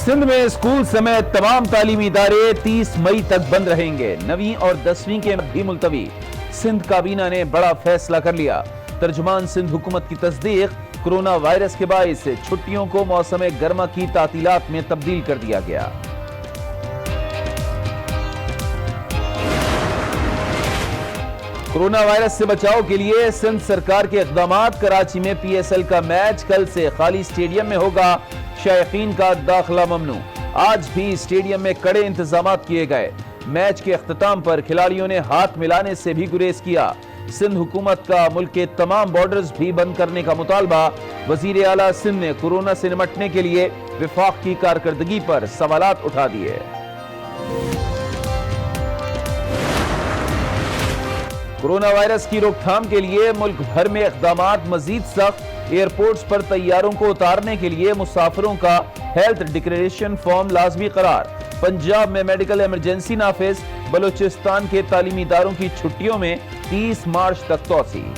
سندھ میں اسکول سمیت تمام تعلیمی ادارے 30 مئی تک بند رہیں گے۔ 9ویں اور 10ویں کے بھی ملتوی۔ سندھ کابینہ نے بڑا فیصلہ کر لیا۔ ترجمان سندھ حکومت کی تصدیق۔ کرونا وائرس کے باعث چھٹیوں کو موسم گرما کی تعطیلات میں تبدیل کر دیا گیا۔ کرونا وائرس سے بچاؤ کے لیے سندھ سرکار کے اقدامات۔ کراچی میں پی ایس ایل کا میچ کل سے خالی اسٹیڈیم میں ہوگا۔ شائقین کا داخلہ ممنوع۔ آج بھی اسٹیڈیم میں کڑے انتظامات کیے گئے۔ میچ کے اختتام پر کھلاڑیوں نے ہاتھ ملانے سے بھی گریز کیا۔ سندھ حکومت کا ملک کے تمام بارڈرز بھی بند کرنے کا مطالبہ۔ وزیر اعلیٰ سندھ نے کورونا سے نمٹنے کے لیے وفاق کی کارکردگی پر سوالات اٹھا دیے۔ کورونا وائرس کی روک تھام کے لیے ملک بھر میں اقدامات مزید سخت۔ ایئرپورٹس پر طیاروں کو اتارنے کے لیے مسافروں کا ہیلتھ ڈکلیریشن فارم لازمی قرار۔ پنجاب میں میڈیکل ایمرجنسی نافذ۔ بلوچستان کے تعلیمی اداروں کی چھٹیوں میں 30 مارچ تک توسیع۔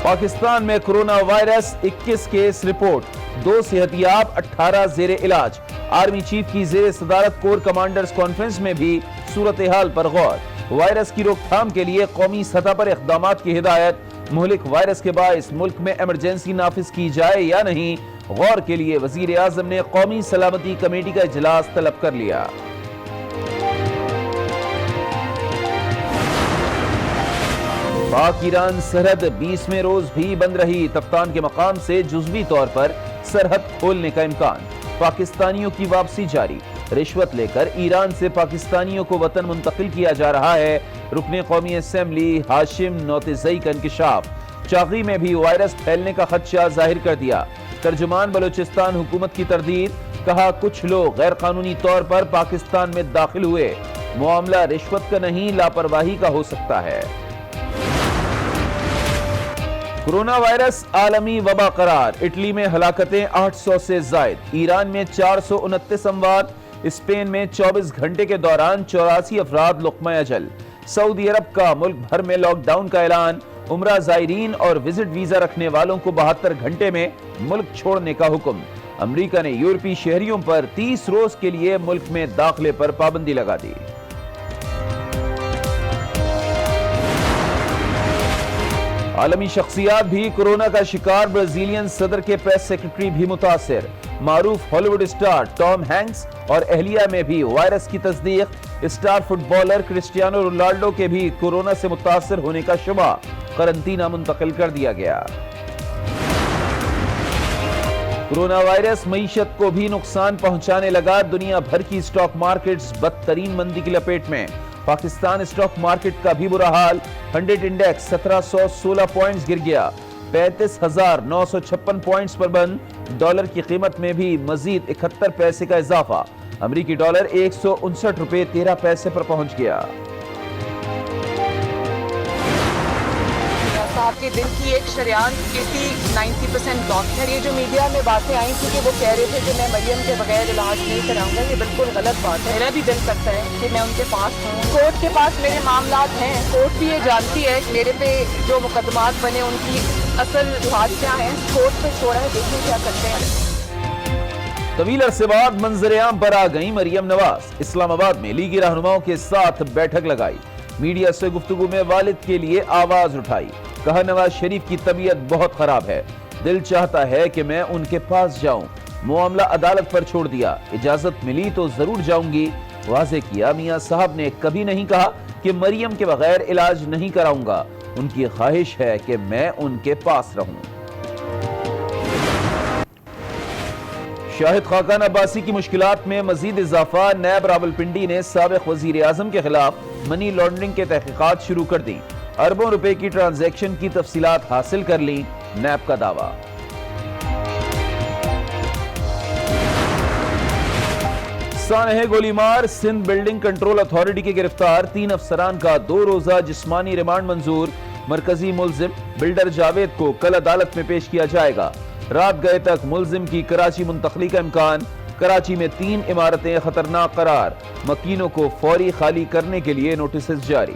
پاکستان میں کورونا وائرس 21 کیس رپورٹ۔ 2 صحتیاب، 18 زیر علاج۔ آرمی چیف کی زیر صدارت کور کمانڈرز کانفرنس میں بھی صورتحال پر غور۔ وائرس کی روک تھام کے لیے قومی سطح پر اقدامات کی ہدایت۔ مہلک وائرس کے باعث ملک میں ایمرجنسی نافذ کی جائے یا نہیں، غور کے لیے وزیر اعظم نے قومی سلامتی کمیٹی کا اجلاس طلب کر لیا۔ پاک ایران سرحد 20ویں روز بھی بند رہی۔ کپتان کے مقام سے جزوی طور پر سرحد کھولنے کا امکان۔ پاکستانیوں کی واپسی جاری۔ رشوت لے کر ایران سے پاکستانیوں کو وطن منتقل کیا جا رہا ہے۔ رکن قومی اسمبلی ہاشم نوتزئی کا انکشاف۔ چاغی میں بھی وائرس پھیلنے کا خدشہ ظاہر کر دیا۔ ترجمان بلوچستان حکومت کی تردید۔ کہا کچھ لوگ غیر قانونی طور پر پاکستان میں داخل ہوئے۔ معاملہ رشوت کا نہیں، لاپرواہی کا ہو سکتا ہے۔ کورونا وائرس عالمی وبا قرار۔ اٹلی میں ہلاکتیں 800 سے زائد۔ ایران میں 429 اموات۔ اسپین میں 24 گھنٹے کے دوران 84 افراد لقمہ اجل۔ سعودی عرب کا ملک بھر میں لاک ڈاؤن کا اعلان۔ عمرہ زائرین اور وزٹ ویزا رکھنے والوں کو 72 گھنٹے میں ملک چھوڑنے کا حکم۔ امریکہ نے یورپی شہریوں پر 30 روز کے لیے ملک میں داخلے پر پابندی لگا دی۔ عالمی شخصیات بھی کورونا کا شکار۔ برازیلین صدر کے پریس سیکرٹری بھی متاثر۔ معروف ہالی ووڈ اسٹار ٹام ہینکس اور اہلیہ میں بھی وائرس کی تصدیق۔ Star footballer Cristiano Ronaldo کے بھی کورونا سے متاثر ہونے کا شبہ۔ قرنطینہ منتقل کر دیا گیا۔ کورونا وائرس معیشت کو بھی نقصان پہنچانے لگا۔ دنیا بھر کی اسٹاک مارکیٹس بدترین مندی کی لپیٹ میں۔ پاکستان اسٹاک مارکیٹ کا بھی برا حال۔ 100 انڈیکس 1716 پوائنٹس گر گیا۔ 35,956 پوائنٹس پر بند۔ ڈالر کی قیمت میں بھی مزید 71 پیسے کا اضافہ۔ امریکی ڈالر 159 روپے 13 پیسے پر پہنچ گیا۔ صاحب کے دل کی ایک شریان 90% بلاک ہے۔ یہ جو میڈیا میں باتیں آئیں تھی کہ وہ کہہ رہے تھے کہ میں مریم کے بغیر علاج نہیں کراؤں گا، یہ بالکل غلط بات ہے۔ میرا بھی دل کرتا ہے کہ میں ان کے پاس ہوں۔ کورٹ کے پاس میرے معاملات ہیں۔ کورٹ بھی یہ جانتی ہے میرے پہ جو مقدمات بنے ان کی اصل وجوہات کیا ہیں۔ کورٹ پہ چھوڑا ہے، دیکھیں کیا کرتے ہیں۔ طویل عرصے بعد منظر عام پر آ گئی مریم نواز۔ اسلام آباد میں لیگی رہنماؤں کے ساتھ بیٹھک لگائی۔ میڈیا سے گفتگو میں والد کے لیے آواز اٹھائی۔ کہا نواز شریف کی طبیعت بہت خراب ہے، دل چاہتا ہے کہ میں ان کے پاس جاؤں۔ معاملہ عدالت پر چھوڑ دیا، اجازت ملی تو ضرور جاؤں گی۔ واضح کیا میاں صاحب نے کبھی نہیں کہا کہ مریم کے بغیر علاج نہیں کراؤں گا، ان کی خواہش ہے کہ میں ان کے پاس رہوں۔ شاہد خاقان عباسی کی مشکلات میں مزید اضافہ۔ نیب راولپنڈی نے سابق وزیر اعظم کے خلاف منی لانڈرنگ کے تحقیقات شروع کر دی۔ اربوں روپے کی ٹرانزیکشن کی تفصیلات حاصل کر لی، نیب کا دعویٰ۔ سانحہ گولی مار۔ سندھ بلڈنگ کنٹرول اتھارٹی کے گرفتار 3 افسران کا 2 روزہ جسمانی ریمانڈ منظور۔ مرکزی ملزم بلڈر جاوید کو کل عدالت میں پیش کیا جائے گا۔ رات گئے تک ملزم کی کراچی منتقلی کا امکان۔ کراچی میں 3 عمارتیں خطرناک قرار۔ مکینوں کو فوری خالی کرنے کے لیے نوٹسز جاری۔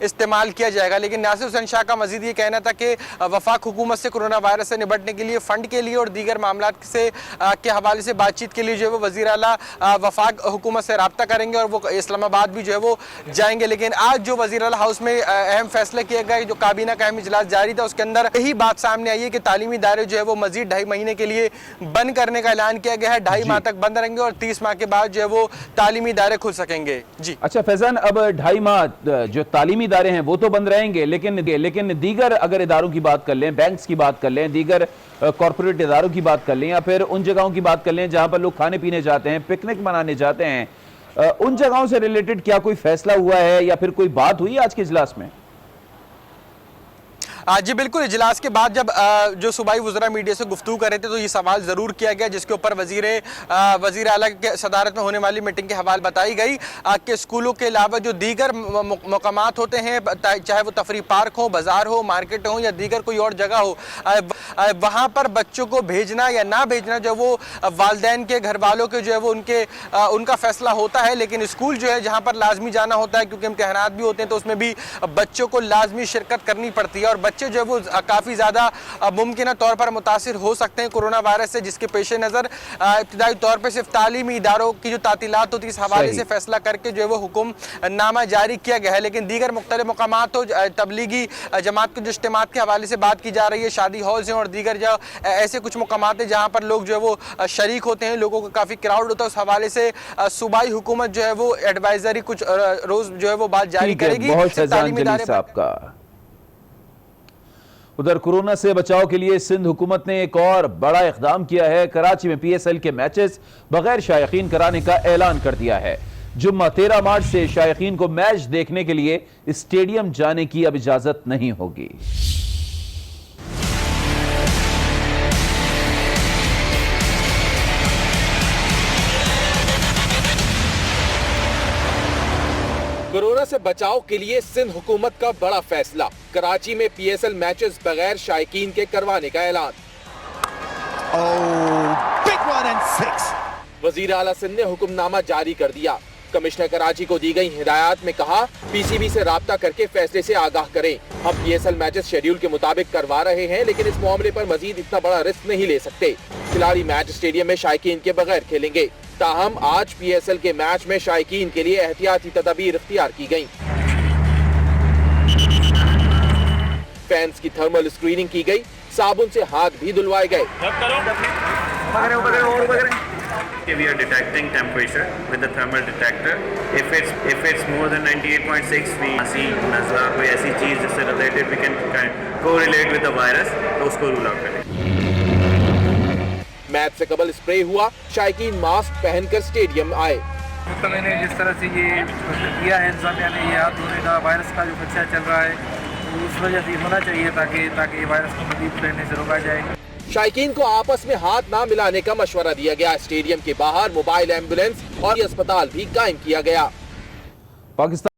استعمال کیا جائے گا. لیکن ناصر حسین شاہ کا مزید یہ کہنا تھا کہ وفاق حکومت سے کورونا وائرس سے نپٹنے کے لیے فنڈ کے لیے اور دیگر معاملات کے حوالے سے بات چیت کے لیے جو ہے وہ وزیر اعلیٰ وفاق حکومت سے رابطہ کریں گے اور وہ اسلام آباد بھی جو ہے وہ جائیں گے. لیکن آج جو وزیر اعلیٰ ہاؤس میں اہم فیصلہ کیا گیا, جو کابینہ کا اہم اجلاس جاری تھا, اس کے اندر یہی بات سامنے آئی ہے کہ تعلیمی ادارے جو ہے وہ مزید 2.5 مہینے کے لیے بند کرنے کا اعلان کیا گیا ہے. 2.5 ماہ تک بند رہیں گے اور 30 ماہ کے بعد جو ہے وہ تعلیمی ادارے کھل سکیں گے. جی اچھا فیضان, اب 2.5 ماہ جو تعلیمی ادارے ہیں وہ تو بند رہیں گے, لیکن دیگر اگر اداروں کی بات کر لیں, بینکس کی بات کر لیں, دیگر کارپوریٹ اداروں کی بات کر لیں, یا پھر ان جگہوں کی بات کر لیں جہاں پر لوگ کھانے پینے جاتے ہیں, پکنک منانے جاتے ہیں, ان جگہوں سے ریلیٹڈ کیا کوئی فیصلہ ہوا ہے یا پھر کوئی بات ہوئی آج کے اجلاس میں؟ جی بالکل, اجلاس کے بعد جب جو صوبائی وزراء میڈیا سے گفتگو کر رہے تھے تو یہ سوال ضرور کیا گیا, جس کے اوپر وزیر اعلیٰ کے صدارت میں ہونے والی میٹنگ کے حوالے بتائی گئی کہ اسکولوں کے علاوہ جو دیگر مقامات ہوتے ہیں, چاہے وہ تفریح پارک ہو, بازار ہو, مارکیٹ ہو یا دیگر کوئی اور جگہ ہو, وہاں پر بچوں کو بھیجنا یا نہ بھیجنا جو وہ والدین کے, گھر والوں کے جو ہے وہ ان کا فیصلہ ہوتا ہے. لیکن اسکول جو ہے جہاں پر لازمی جانا ہوتا ہے کیونکہ امتحانات بھی ہوتے ہیں تو اس میں بھی بچوں کو لازمی شرکت کرنی پڑتی ہے, اور بچے جو ہے وہ کافی زیادہ ممکنہ طور پر متاثر ہو سکتے ہیں کورونا وائرس سے, جس کے پیش نظر ابتدائی طور پر صرف تعلیمی اداروں کی جو تعطیلات ہوتی ہے اس حوالے سے فیصلہ کر کے جو ہے وہ حکم نامہ جاری کیا گیا ہے. لیکن دیگر مختلف مقامات ہو, تبلیغی جماعت کے جو اجتماعات کے حوالے سے بات کی جا رہی ہے, شادی ہالز ہیں اور دیگر جو ایسے کچھ مقامات ہیں جہاں پر لوگ جو ہے وہ شریک ہوتے ہیں, لوگوں کا کافی کراؤڈ ہوتا ہے, اس حوالے سے صوبائی حکومت جو ہے وہ ایڈوائزری کچھ روز جو ہے وہ بات جاری کرے گی. بہت فیضان جلیل صاحب کا. ادھر کورونا سے بچاؤ کے لیے سندھ حکومت نے ایک اور بڑا اقدام کیا ہے. کراچی میں پی ایس ایل کے میچز بغیر شائقین کرانے کا اعلان کر دیا ہے. جمعہ 13 مارچ سے شائقین کو میچ دیکھنے کے لیے اسٹیڈیم جانے کی اب اجازت نہیں ہوگی. کورونا سے بچاؤ کے لیے سندھ حکومت کا بڑا فیصلہ, کراچی میں پی ایس ایل میچز بغیر شائقین کے کروانے کا اعلان. وزیر اعلیٰ سندھ نے حکم نامہ جاری کر دیا. کمشنر کراچی کو دی گئی ہدایات میں کہا پی سی بی سے رابطہ کر کے فیصلے سے آگاہ کریں. ہم P S L matches schedule کے مطابق کروا رہے ہیں, لیکن اس معاملے پر مزید اتنا بڑا رسک نہیں لے سکتے. کھلاڑی میچ اسٹیڈیم میں شائقین کے بغیر کھیلیں گے. تاہم آج پی ایس ایل کے میچ میں شائقین کے لیے احتیاطی تدابیر اختیار کی گئیں. فینس کی تھرمل اسکریننگ کی گئی, صابن سے ہاتھ بھی دھلوائے گئے. We are detecting temperature with the thermal detector. If it's more than 98.6, we see نزلہ کوئی ایسی چیز جس سے related we can correlate with the virus, تو اس کو rule out کریں. میچ سے قبل اسپرے ہوا, شائقین ماسک پہن کر اسٹیڈیم آئے. میں نے جس طرح سے یہ کیا ہے انتظامیہ نے, یہ ہاتھ دھونے کا وائرس کا جو خدشہ چل رہا ہے اس وجہ سے ہونا چاہیے تاکہ یہ وائرس کو مزید پھیلنے سے روکا جائے. شائقین کو آپس میں ہاتھ نہ ملانے کا مشورہ دیا گیا. اسٹیڈیم کے باہر موبائل ایمبولینس اور اسپتال بھی قائم کیا گیا. پاکستان